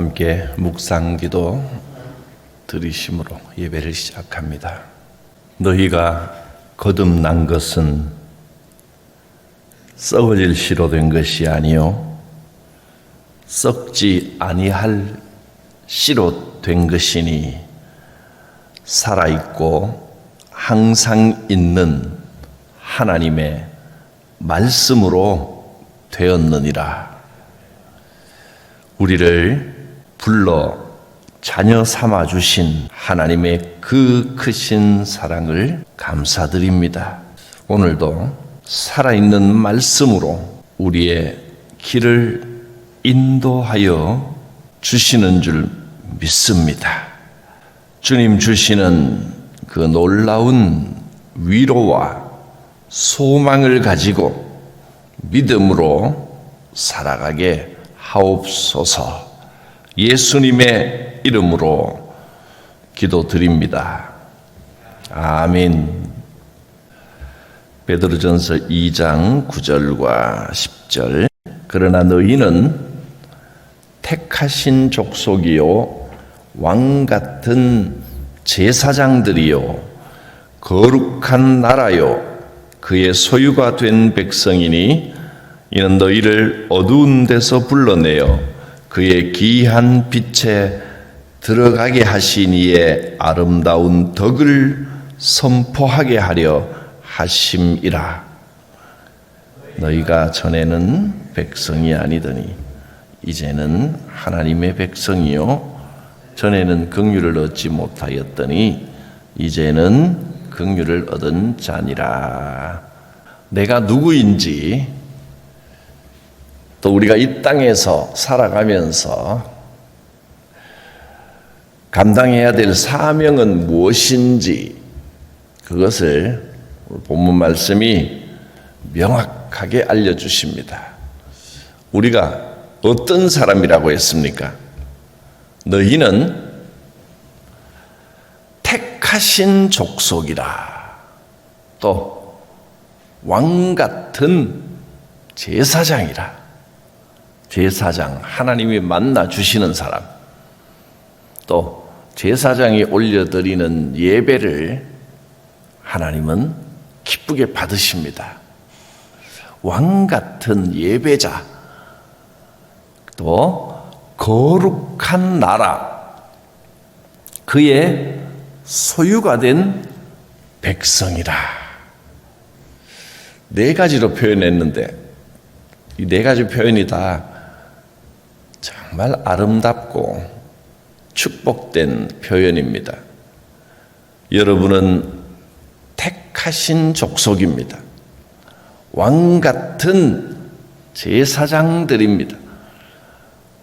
함께 묵상기도 드리심으로 예배를 시작합니다. 너희가 거듭난 것은 썩어질 씨로 된 것이 아니요 썩지 아니할 씨로 된 것이니 살아있고 항상 있는 하나님의 말씀으로 되었느니라. 우리를 불러 자녀 삼아 주신 하나님의 그 크신 사랑을 감사드립니다. 오늘도 살아있는 말씀으로 우리의 길을 인도하여 주시는 줄 믿습니다. 주님 주시는 그 놀라운 위로와 소망을 가지고 믿음으로 살아가게 하옵소서. 예수님의 이름으로 기도드립니다. 아멘. 베드로전서 2장 9절과 10절. 그러나 너희는 택하신 족속이요 왕 같은 제사장들이요 거룩한 나라요 그의 소유가 된 백성이니 이는 너희를 어두운 데서 불러내어 그의 귀한 빛에 들어가게 하신 이의 아름다운 덕을 선포하게 하려 하심이라. 너희가 전에는 백성이 아니더니 이제는 하나님의 백성이요 전에는 긍휼을 얻지 못하였더니 이제는 긍휼을 얻은 자니라. 내가 누구인지 또 우리가 이 땅에서 살아가면서 감당해야 될 사명은 무엇인지 그것을 본문 말씀이 명확하게 알려주십니다. 우리가 어떤 사람이라고 했습니까? 너희는 택하신 족속이라. 또 왕 같은 제사장이라. 제사장, 하나님이 만나 주시는 사람. 또 제사장이 올려드리는 예배를 하나님은 기쁘게 받으십니다. 왕 같은 예배자. 또 거룩한 나라. 그의 소유가 된 백성이라. 네 가지로 표현했는데 이 네 가지 표현이 다 정말 아름답고 축복된 표현입니다. 여러분은 택하신 족속입니다. 왕 같은 제사장들입니다.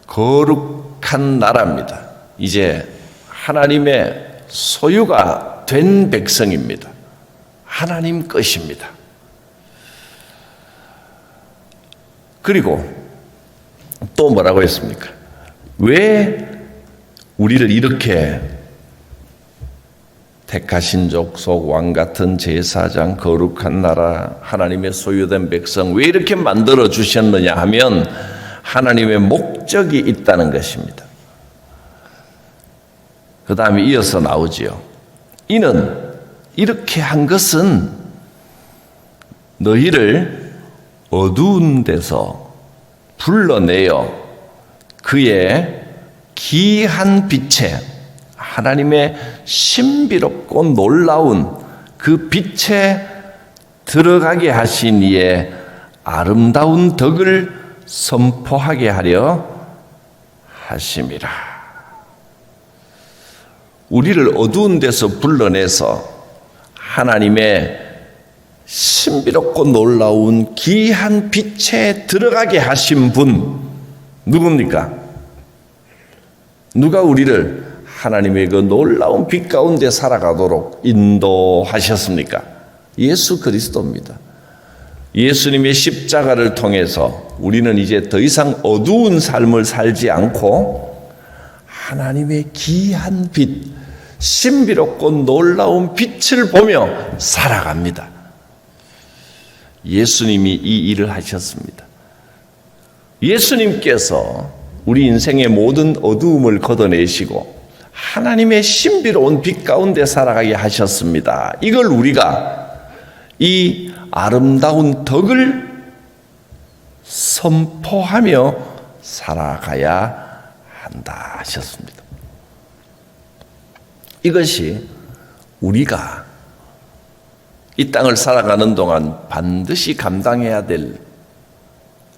거룩한 나라입니다. 이제 하나님의 소유가 된 백성입니다. 하나님 것입니다. 그리고 또 뭐라고 했습니까? 왜 우리를 이렇게 택하신 족속, 왕 같은 제사장, 거룩한 나라, 하나님의 소유된 백성 왜 이렇게 만들어 주셨느냐 하면 하나님의 목적이 있다는 것입니다. 그 다음에 이어서 나오지요. 이는 이렇게 한 것은 너희를 어두운 데서 불러내어 그의 귀한 빛에 하나님의 신비롭고 놀라운 그 빛에 들어가게 하신 이의 아름다운 덕을 선포하게 하려 하심이라. 우리를 어두운 데서 불러내서 하나님의 신비롭고 놀라운 귀한 빛에 들어가게 하신 분 누굽니까? 누가 우리를 하나님의 그 놀라운 빛 가운데 살아가도록 인도하셨습니까? 예수 그리스도입니다. 예수님의 십자가를 통해서 우리는 이제 더 이상 어두운 삶을 살지 않고 하나님의 귀한 빛, 신비롭고 놀라운 빛을 보며 살아갑니다. 예수님이 이 일을 하셨습니다. 예수님께서 우리 인생의 모든 어두움을 걷어내시고 하나님의 신비로운 빛 가운데 살아가게 하셨습니다. 이걸 우리가 이 아름다운 덕을 선포하며 살아가야 한다 하셨습니다. 이것이 우리가 이 땅을 살아가는 동안 반드시 감당해야 될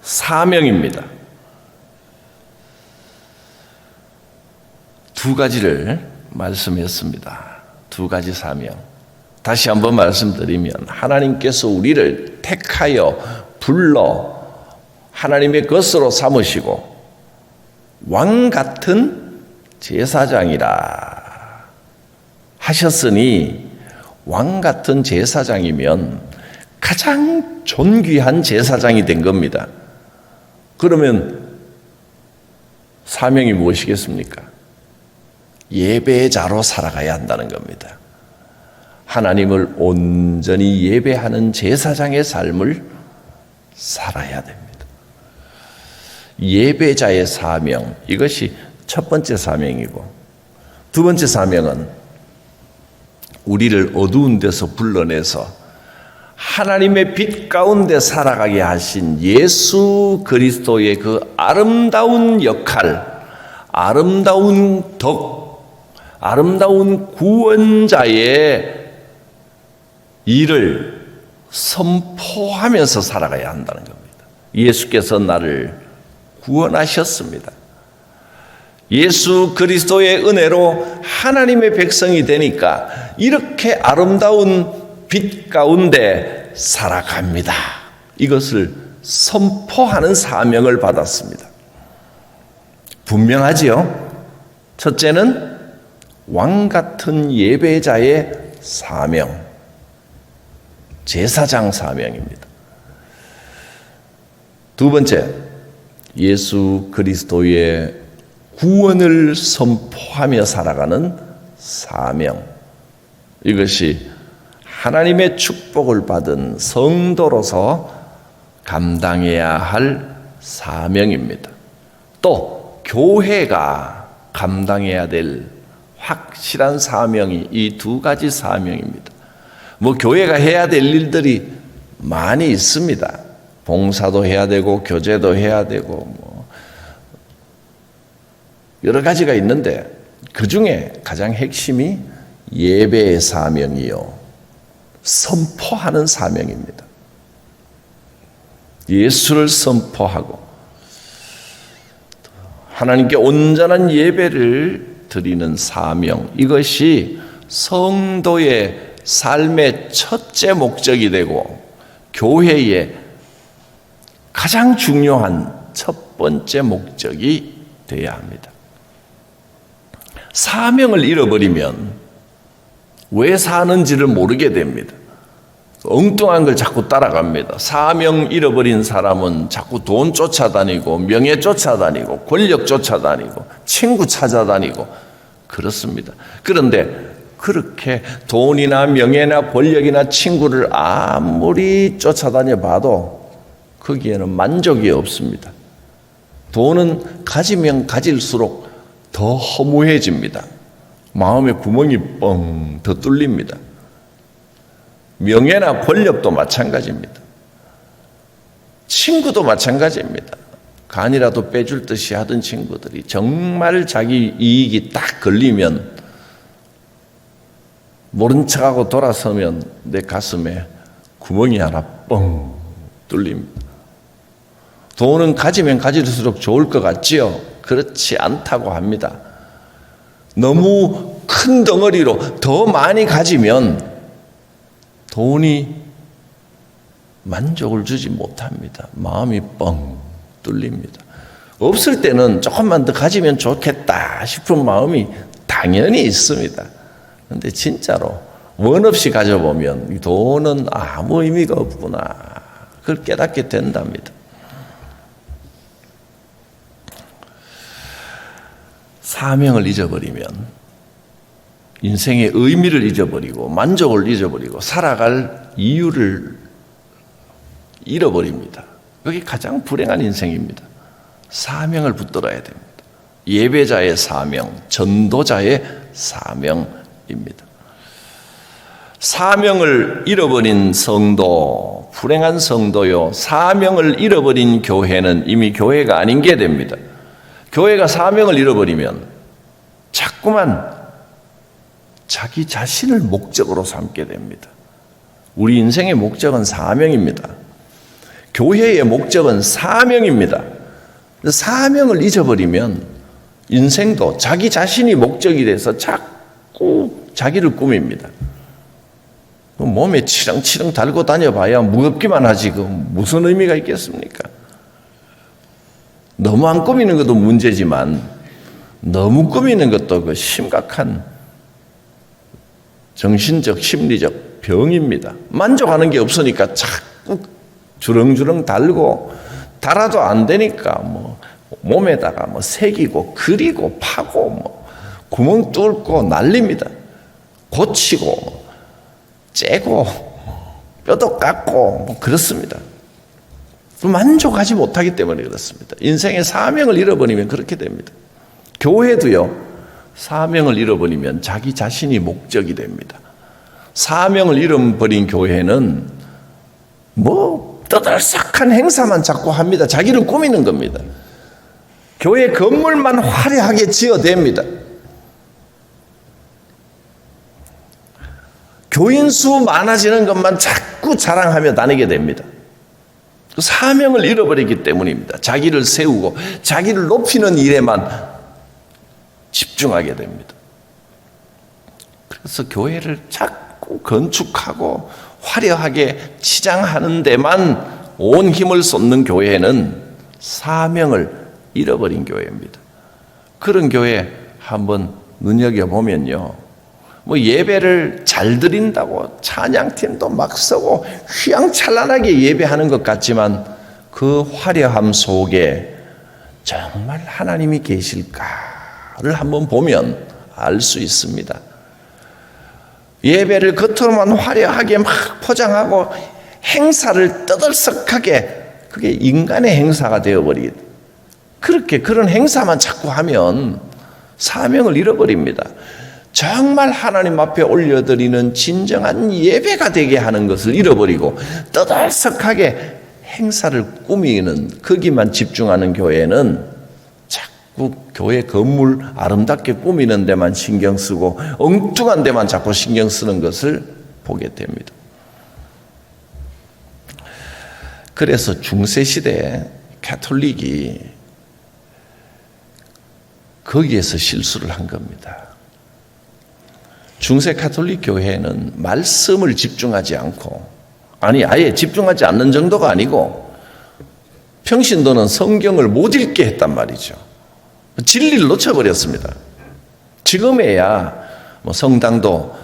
사명입니다. 두 가지를 말씀했습니다. 두 가지 사명. 다시 한번 말씀드리면 하나님께서 우리를 택하여 불러 하나님의 것으로 삼으시고 왕 같은 제사장이라 하셨으니 왕 같은 제사장이면 가장 존귀한 제사장이 된 겁니다. 그러면 사명이 무엇이겠습니까? 예배자로 살아가야 한다는 겁니다. 하나님을 온전히 예배하는 제사장의 삶을 살아야 됩니다. 예배자의 사명, 이것이 첫 번째 사명이고, 두 번째 사명은 우리를 어두운 데서 불러내서 하나님의 빛 가운데 살아가게 하신 예수 그리스도의 그 아름다운 역할, 아름다운 덕, 아름다운 구원자의 일을 선포하면서 살아가야 한다는 겁니다. 예수께서 나를 구원하셨습니다. 예수 그리스도의 은혜로 하나님의 백성이 되니까 이렇게 아름다운 빛 가운데 살아갑니다. 이것을 선포하는 사명을 받았습니다. 분명하지요? 첫째는 왕 같은 예배자의 사명, 제사장 사명입니다. 두 번째, 예수 그리스도의 구원을 선포하며 살아가는 사명. 이것이 하나님의 축복을 받은 성도로서 감당해야 할 사명입니다. 또 교회가 감당해야 될 확실한 사명이 이 두 가지 사명입니다. 교회가 해야 될 일들이 많이 있습니다. 봉사도 해야 되고 교제도 해야 되고 여러 가지가 있는데 그 중에 가장 핵심이 예배의 사명이요, 선포하는 사명입니다. 예수를 선포하고 하나님께 온전한 예배를 드리는 사명, 이것이 성도의 삶의 첫째 목적이 되고 교회의 가장 중요한 첫 번째 목적이 되어야 합니다. 사명을 잃어버리면 왜 사는지를 모르게 됩니다. 엉뚱한 걸 자꾸 따라갑니다. 사명 잃어버린 사람은 자꾸 돈 쫓아다니고 명예 쫓아다니고 권력 쫓아다니고 친구 찾아다니고 그렇습니다. 그런데 그렇게 돈이나 명예나 권력이나 친구를 아무리 쫓아다녀 봐도 거기에는 만족이 없습니다. 돈은 가지면 가질수록 더 허무해집니다. 마음의 구멍이 뻥 더 뚫립니다. 명예나 권력도 마찬가지입니다. 친구도 마찬가지입니다. 간이라도 빼줄 듯이 하던 친구들이 정말 자기 이익이 딱 걸리면 모른 척하고 돌아서면 내 가슴에 구멍이 하나 뻥 뚫립니다. 돈은 가지면 가질수록 좋을 것 같지요? 그렇지 않다고 합니다. 너무 큰 덩어리로 더 많이 가지면 돈이 만족을 주지 못합니다. 마음이 뻥 뚫립니다. 없을 때는 조금만 더 가지면 좋겠다 싶은 마음이 당연히 있습니다. 그런데 진짜로 원 없이 가져보면 이 돈은 아무 의미가 없구나, 그걸 깨닫게 된답니다. 사명을 잊어버리면 인생의 의미를 잊어버리고 만족을 잊어버리고 살아갈 이유를 잃어버립니다. 그게 가장 불행한 인생입니다. 사명을 붙들어야 됩니다. 예배자의 사명, 전도자의 사명입니다. 사명을 잃어버린 성도, 불행한 성도요, 사명을 잃어버린 교회는 이미 교회가 아닌 게 됩니다. 교회가 사명을 잃어버리면 자꾸만 자기 자신을 목적으로 삼게 됩니다. 우리 인생의 목적은 사명입니다. 교회의 목적은 사명입니다. 사명을 잊어버리면 인생도 자기 자신이 목적이 돼서 자꾸 자기를 꾸밉니다. 몸에 치렁치렁 달고 다녀봐야 무겁기만 하지 그 무슨 의미가 있겠습니까? 너무 안 꾸미는 것도 문제지만 너무 꾸미는 것도 그 심각한 정신적, 심리적 병입니다. 만족하는 게 없으니까 자꾸 주렁주렁 달고 달아도 안 되니까 몸에다가 새기고 그리고 파고 구멍 뚫고 난립니다. 고치고 째고 뼈도 깎고 그렇습니다. 만족하지 못하기 때문에 그렇습니다. 인생의 사명을 잃어버리면 그렇게 됩니다. 교회도요, 사명을 잃어버리면 자기 자신이 목적이 됩니다. 사명을 잃어버린 교회는 떠들썩한 행사만 자꾸 합니다. 자기를 꾸미는 겁니다. 교회 건물만 화려하게 지어댑니다. 교인 수 많아지는 것만 자꾸 자랑하며 다니게 됩니다. 사명을 잃어버리기 때문입니다. 자기를 세우고 자기를 높이는 일에만 집중하게 됩니다. 그래서 교회를 자꾸 건축하고 화려하게 치장하는 데만 온 힘을 쏟는 교회는 사명을 잃어버린 교회입니다. 그런 교회 한번 눈여겨보면요, 예배를 잘 드린다고 찬양팀도 막 서고 휘황찬란하게 예배하는 것 같지만 그 화려함 속에 정말 하나님이 계실까를 한번 보면 알 수 있습니다. 예배를 겉으로만 화려하게 막 포장하고 행사를 떠들썩하게, 그게 인간의 행사가 되어버리게, 그런 행사만 자꾸 하면 사명을 잃어버립니다. 정말 하나님 앞에 올려드리는 진정한 예배가 되게 하는 것을 잃어버리고 떠들썩하게 행사를 꾸미는 거기만 집중하는 교회는 자꾸 교회 건물 아름답게 꾸미는 데만 신경 쓰고 엉뚱한 데만 자꾸 신경 쓰는 것을 보게 됩니다. 그래서 중세시대에 가톨릭이 거기에서 실수를 한 겁니다. 중세 가톨릭 교회는 말씀을 집중하지 않고, 아예 집중하지 않는 정도가 아니고 평신도는 성경을 못 읽게 했단 말이죠. 진리를 놓쳐버렸습니다. 지금에야 성당도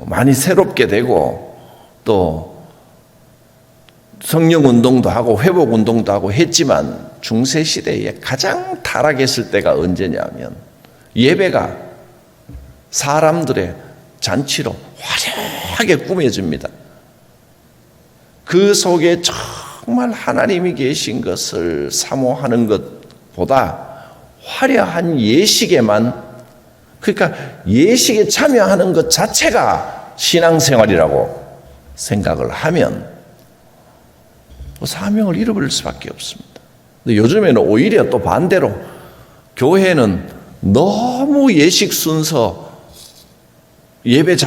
많이 새롭게 되고 또 성령운동도 하고 회복운동도 하고 했지만 중세시대에 가장 타락했을 때가 언제냐면 예배가 사람들의 잔치로 화려하게 꾸며집니다. 그 속에 정말 하나님이 계신 것을 사모하는 것보다 화려한 예식에만, 그러니까 예식에 참여하는 것 자체가 신앙생활이라고 생각을 하면 사명을 잃어버릴 수밖에 없습니다. 근데 요즘에는 오히려 또 반대로 교회는 너무 예식 순서, 예배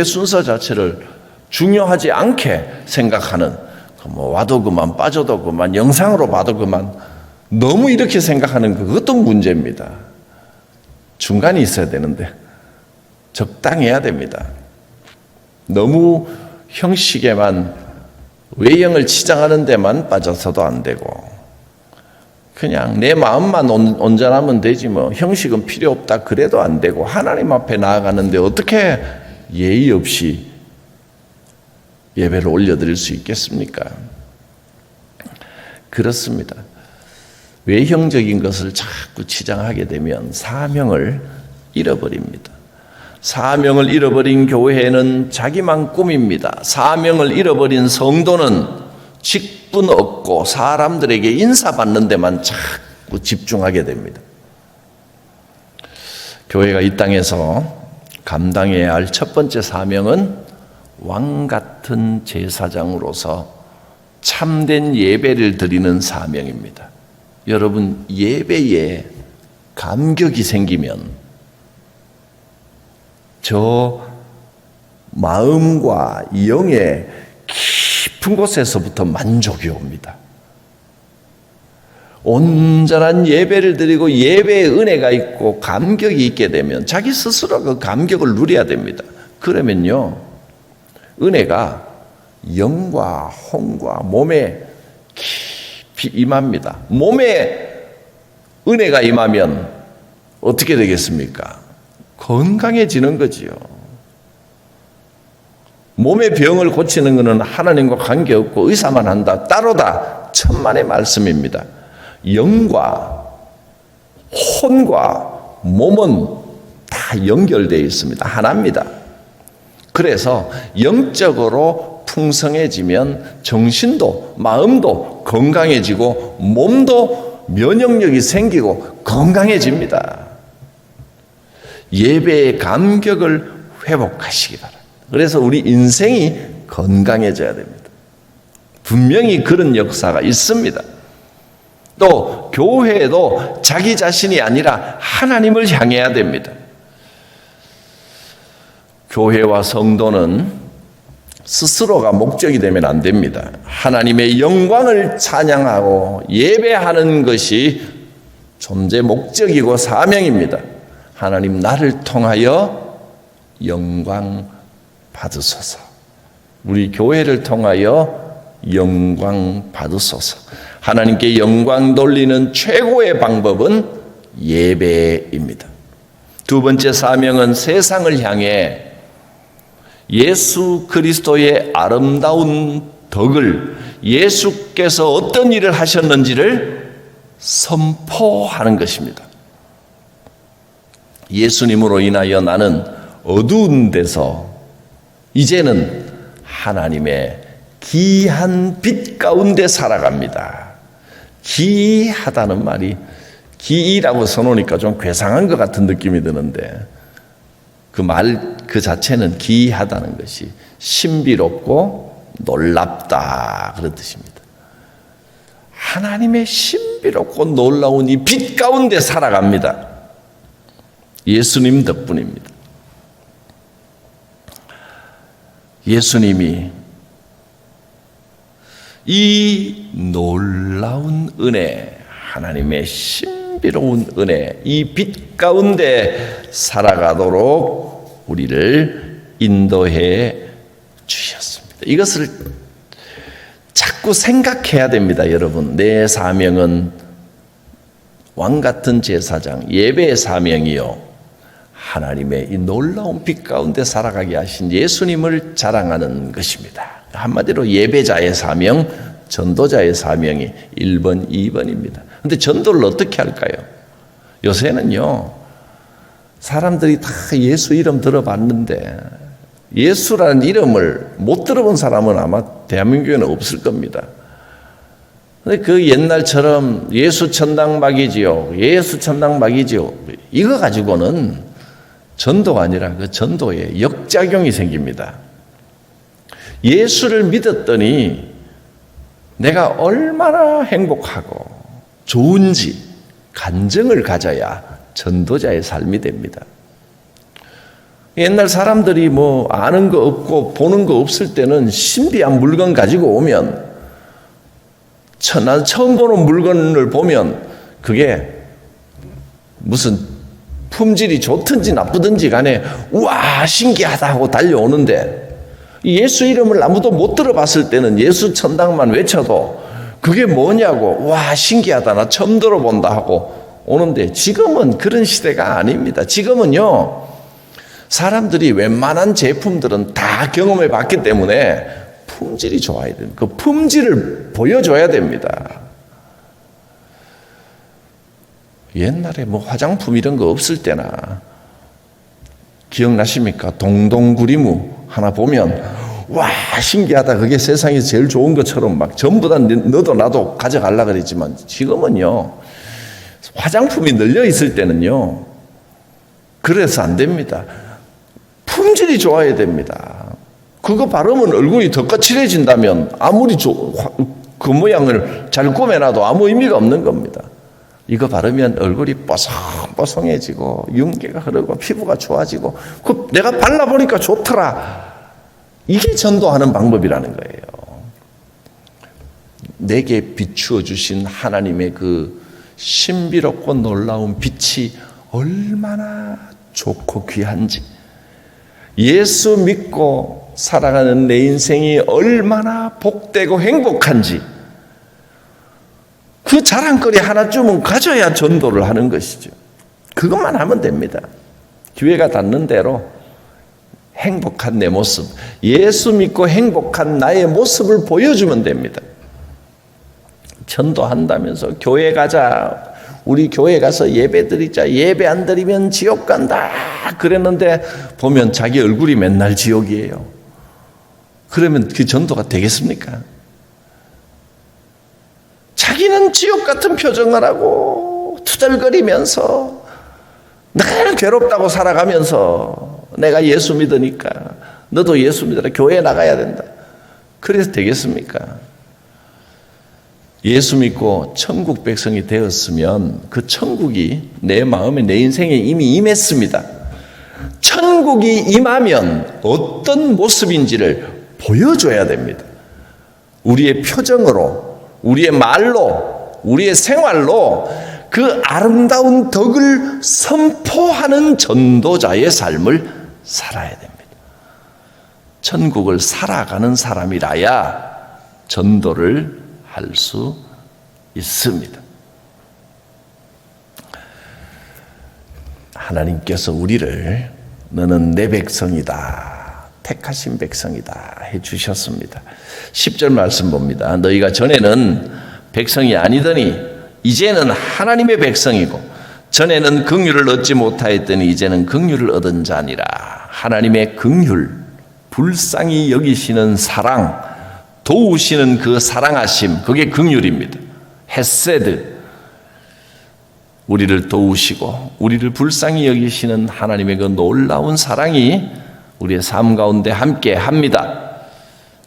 순서 자체를 중요하지 않게 생각하는, 와도 그만 빠져도 그만 영상으로 봐도 그만, 너무 이렇게 생각하는 그것도 문제입니다. 중간이 있어야 되는데 적당해야 됩니다. 너무 형식에만, 외형을 치장하는 데만 빠져서도 안 되고 그냥 내 마음만 온전하면 되지 형식은 필요 없다 그래도 안 되고, 하나님 앞에 나아가는데 어떻게 예의 없이 예배를 올려드릴 수 있겠습니까? 그렇습니다. 외형적인 것을 자꾸 치장하게 되면 사명을 잃어버립니다. 사명을 잃어버린 교회는 자기만 꾸밉니다. 사명을 잃어버린 성도는 직분 없고 사람들에게 인사받는 데만 자꾸 집중하게 됩니다. 교회가 이 땅에서 감당해야 할 첫 번째 사명은 왕 같은 제사장으로서 참된 예배를 드리는 사명입니다. 여러분, 예배에 감격이 생기면 저 마음과 영의 깊은 곳에서부터 만족이 옵니다. 온전한 예배를 드리고 예배의 은혜가 있고 감격이 있게 되면 자기 스스로 그 감격을 누려야 됩니다. 그러면요, 은혜가 영과 혼과 몸에 깊이 임합니다. 몸에 은혜가 임하면 어떻게 되겠습니까? 건강해지는 거지요. 몸의 병을 고치는 것은 하나님과 관계없고 의사만 한다. 따로다. 천만의 말씀입니다. 영과 혼과 몸은 다 연결되어 있습니다. 하나입니다. 그래서 영적으로 풍성해지면 정신도 마음도 건강해지고 몸도 면역력이 생기고 건강해집니다. 예배의 감격을 회복하시기 바랍니다. 그래서 우리 인생이 건강해져야 됩니다. 분명히 그런 역사가 있습니다. 또 교회도 자기 자신이 아니라 하나님을 향해야 됩니다. 교회와 성도는 스스로가 목적이 되면 안 됩니다. 하나님의 영광을 찬양하고 예배하는 것이 존재 목적이고 사명입니다. 하나님, 나를 통하여 영광 받으소서. 우리 교회를 통하여 영광 받으소서. 하나님께 영광 돌리는 최고의 방법은 예배입니다. 두 번째 사명은 세상을 향해 예수 그리스도의 아름다운 덕을, 예수께서 어떤 일을 하셨는지를 선포하는 것입니다. 예수님으로 인하여 나는 어두운 데서 이제는 하나님의 귀한 빛 가운데 살아갑니다. 귀하다는 말이, 귀라고 써놓으니까 좀 괴상한 것 같은 느낌이 드는데 그 말 그 자체는 귀하다는 것이 신비롭고 놀랍다 그런 뜻입니다. 하나님의 신비롭고 놀라운 이 빛 가운데 살아갑니다. 예수님 덕분입니다. 예수님이 이 놀라운 은혜, 하나님의 신비로운 은혜, 이 빛 가운데 살아가도록 우리를 인도해 주셨습니다. 이것을 자꾸 생각해야 됩니다, 여러분. 내 사명은 왕 같은 제사장, 예배의 사명이요, 하나님의 이 놀라운 빛 가운데 살아가게 하신 예수님을 자랑하는 것입니다. 한마디로 예배자의 사명, 전도자의 사명이 1번, 2번입니다. 그런데 전도를 어떻게 할까요? 요새는요, 사람들이 다 예수 이름 들어봤는데 예수라는 이름을 못 들어본 사람은 아마 대한민국에는 없을 겁니다. 근데 그 옛날처럼 예수 천당막이지요, 예수 천당막이지요, 이거 가지고는 전도가 아니라 그 전도에 역작용이 생깁니다. 예수를 믿었더니 내가 얼마나 행복하고 좋은지 간증을 가져야 전도자의 삶이 됩니다. 옛날 사람들이 뭐 아는 거 없고 보는 거 없을 때는 신비한 물건 가지고 오면, 난 처음 보는 물건을 보면 그게 무슨 품질이 좋든지 나쁘든지 간에 우와 신기하다 하고 달려오는데, 예수 이름을 아무도 못 들어봤을 때는 예수 천당만 외쳐도 그게 뭐냐고 와 신기하다 나 처음 들어본다 하고 오는데, 지금은 그런 시대가 아닙니다. 지금은요, 사람들이 웬만한 제품들은 다 경험해 봤기 때문에 품질이 좋아야 됩니다. 그 품질을 보여줘야 됩니다. 옛날에 뭐 화장품 이런 거 없을 때나 기억나십니까? 동동구리무 하나 보면 와 신기하다, 그게 세상에서 제일 좋은 것처럼 막 전부 다 너도 나도 가져가려고 그랬지만, 지금은요, 화장품이 널려 있을 때는요, 그래서 안 됩니다. 품질이 좋아야 됩니다. 그거 바르면 얼굴이 더 거칠어진다면 아무리 그 모양을 잘 꾸며놔도 아무 의미가 없는 겁니다. 이거 바르면 얼굴이 뽀송뽀송해지고 윤기가 흐르고 피부가 좋아지고 내가 발라보니까 좋더라. 이게 전도하는 방법이라는 거예요. 내게 비추어 주신 하나님의 그 신비롭고 놀라운 빛이 얼마나 좋고 귀한지, 예수 믿고 살아가는 내 인생이 얼마나 복되고 행복한지, 그 자랑거리 하나쯤은 가져야 전도를 하는 것이죠. 그것만 하면 됩니다. 기회가 닿는 대로 행복한 내 모습, 예수 믿고 행복한 나의 모습을 보여주면 됩니다. 전도한다면서 교회 가자, 우리 교회 가서 예배 드리자, 예배 안 드리면 지옥 간다 그랬는데 보면 자기 얼굴이 맨날 지옥이에요. 그러면 그 전도가 되겠습니까? 자기는 지옥 같은 표정을 하고 투덜거리면서 늘 괴롭다고 살아가면서 내가 예수 믿으니까 너도 예수 믿어라, 교회에 나가야 된다. 그래서 되겠습니까? 예수 믿고 천국 백성이 되었으면 그 천국이 내 마음에, 내 인생에 이미 임했습니다. 천국이 임하면 어떤 모습인지를 보여줘야 됩니다. 우리의 표정으로, 우리의 말로, 우리의 생활로 그 아름다운 덕을 선포하는 전도자의 삶을 살아야 됩니다. 천국을 살아가는 사람이라야 전도를 할 수 있습니다. 하나님께서 우리를 너는 내 백성이다, 택하신 백성이다 해주셨습니다. 10절 말씀 봅니다. 너희가 전에는 백성이 아니더니 이제는 하나님의 백성이고 전에는 긍휼을 얻지 못하였더니 이제는 긍휼을 얻은 자니라. 하나님의 긍휼, 불쌍히 여기시는 사랑, 도우시는 그 사랑하심, 그게 긍휼입니다. 헤세드, 우리를 도우시고 우리를 불쌍히 여기시는 하나님의 그 놀라운 사랑이 우리의 삶 가운데 함께 합니다.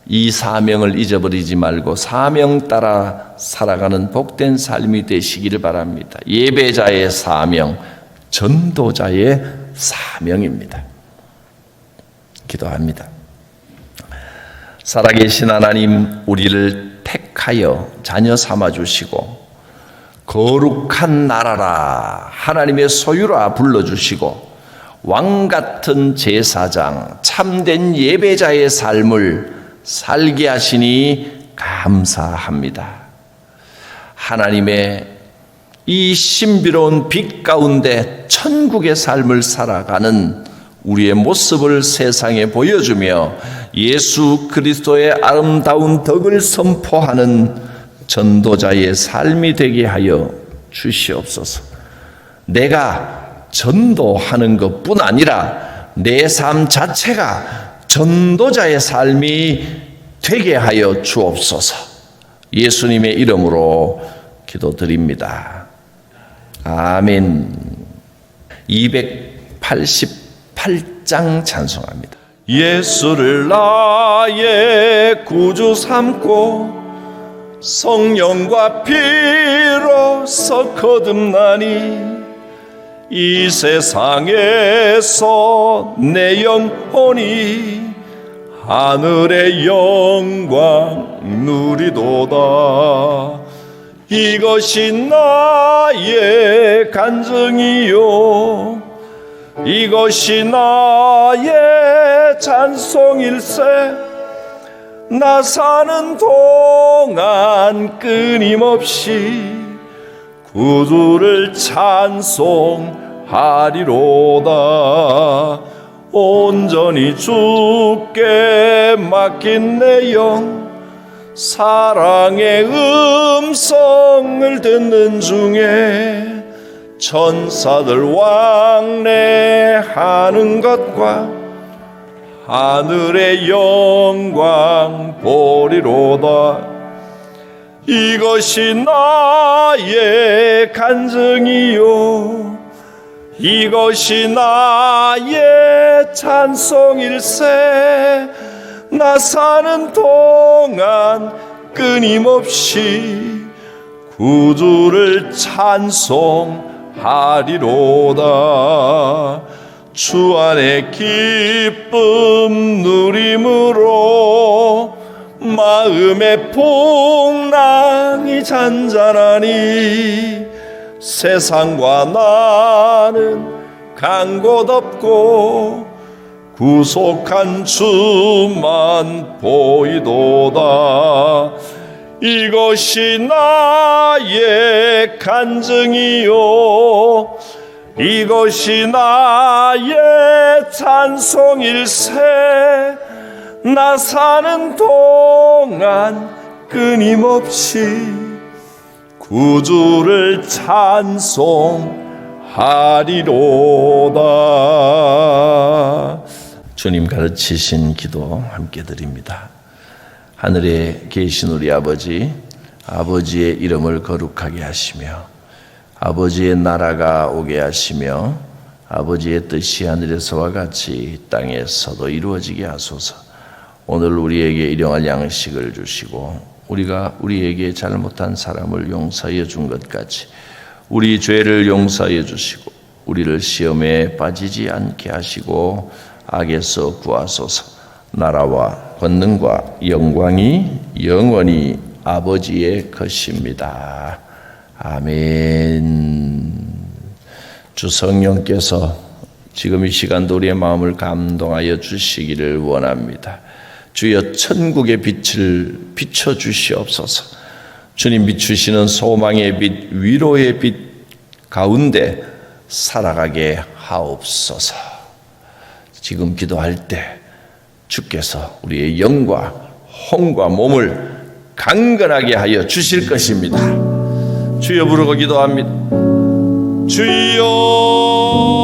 이 사명을 잊어버리지 말고 사명 따라 살아가는 복된 삶이 되시기를 바랍니다. 예배자의 사명, 전도자의 사명입니다. 기도합니다. 살아계신 하나님, 우리를 택하여 자녀 삼아주시고 거룩한 나라라, 하나님의 소유라 불러주시고 왕같은 제사장, 참된 예배자의 삶을 살게 하시니 감사합니다. 하나님의 이 신비로운 빛 가운데 천국의 삶을 살아가는 우리의 모습을 세상에 보여주며 예수 그리스도의 아름다운 덕을 선포하는 전도자의 삶이 되게 하여 주시옵소서. 내가 전도하는 것뿐 아니라 내 삶 자체가 전도자의 삶이 되게 하여 주옵소서. 예수님의 이름으로 기도드립니다. 아멘. 288장 찬송합니다. 예수를 나의 구주 삼고 성령과 피로서 거듭나니 이 세상에서 내 영혼이 하늘의 영광 누리도다. 이것이 나의 간증이요 이것이 나의 찬송일세. 나 사는 동안 끊임없이 구주를 찬송하리로다. 온전히 주께 맡긴 내 영, 사랑의 음성을 듣는 중에 천사들 왕래하는 것과 하늘의 영광 보리로다. 이것이 나의 간증이요 이것이 나의 찬송일세. 나 사는 동안 끊임없이 구주를 찬송하리로다. 주 안에 기쁨 누림으로 마음의 풍랑이 잔잔하니 세상과 나는 간 곳 없고 구속한 주만 보이도다. 이것이 나의 간증이요 이것이 나의 찬송일세. 나 사는 동안 끊임없이 구주를 찬송하리로다. 주님 가르치신 기도 함께 드립니다. 하늘에 계신 우리 아버지, 아버지의 이름을 거룩하게 하시며 아버지의 나라가 오게 하시며 아버지의 뜻이 하늘에서와 같이 땅에서도 이루어지게 하소서. 오늘 우리에게 일용할 양식을 주시고 우리가 우리에게 잘못한 사람을 용서해 준 것 같이 우리 죄를 용서해 주시고 우리를 시험에 빠지지 않게 하시고 악에서 구하소서. 나라와 권능과 영광이 영원히 아버지의 것입니다. 아멘. 주 성령께서 지금 이 시간도 우리의 마음을 감동하여 주시기를 원합니다. 주여 천국의 빛을 비춰주시옵소서. 주님 비추시는 소망의 빛, 위로의 빛 가운데 살아가게 하옵소서. 지금 기도할 때 주께서 우리의 영과 혼과 몸을 강건하게 하여 주실 것입니다. 주여 부르고 기도합니다. 주여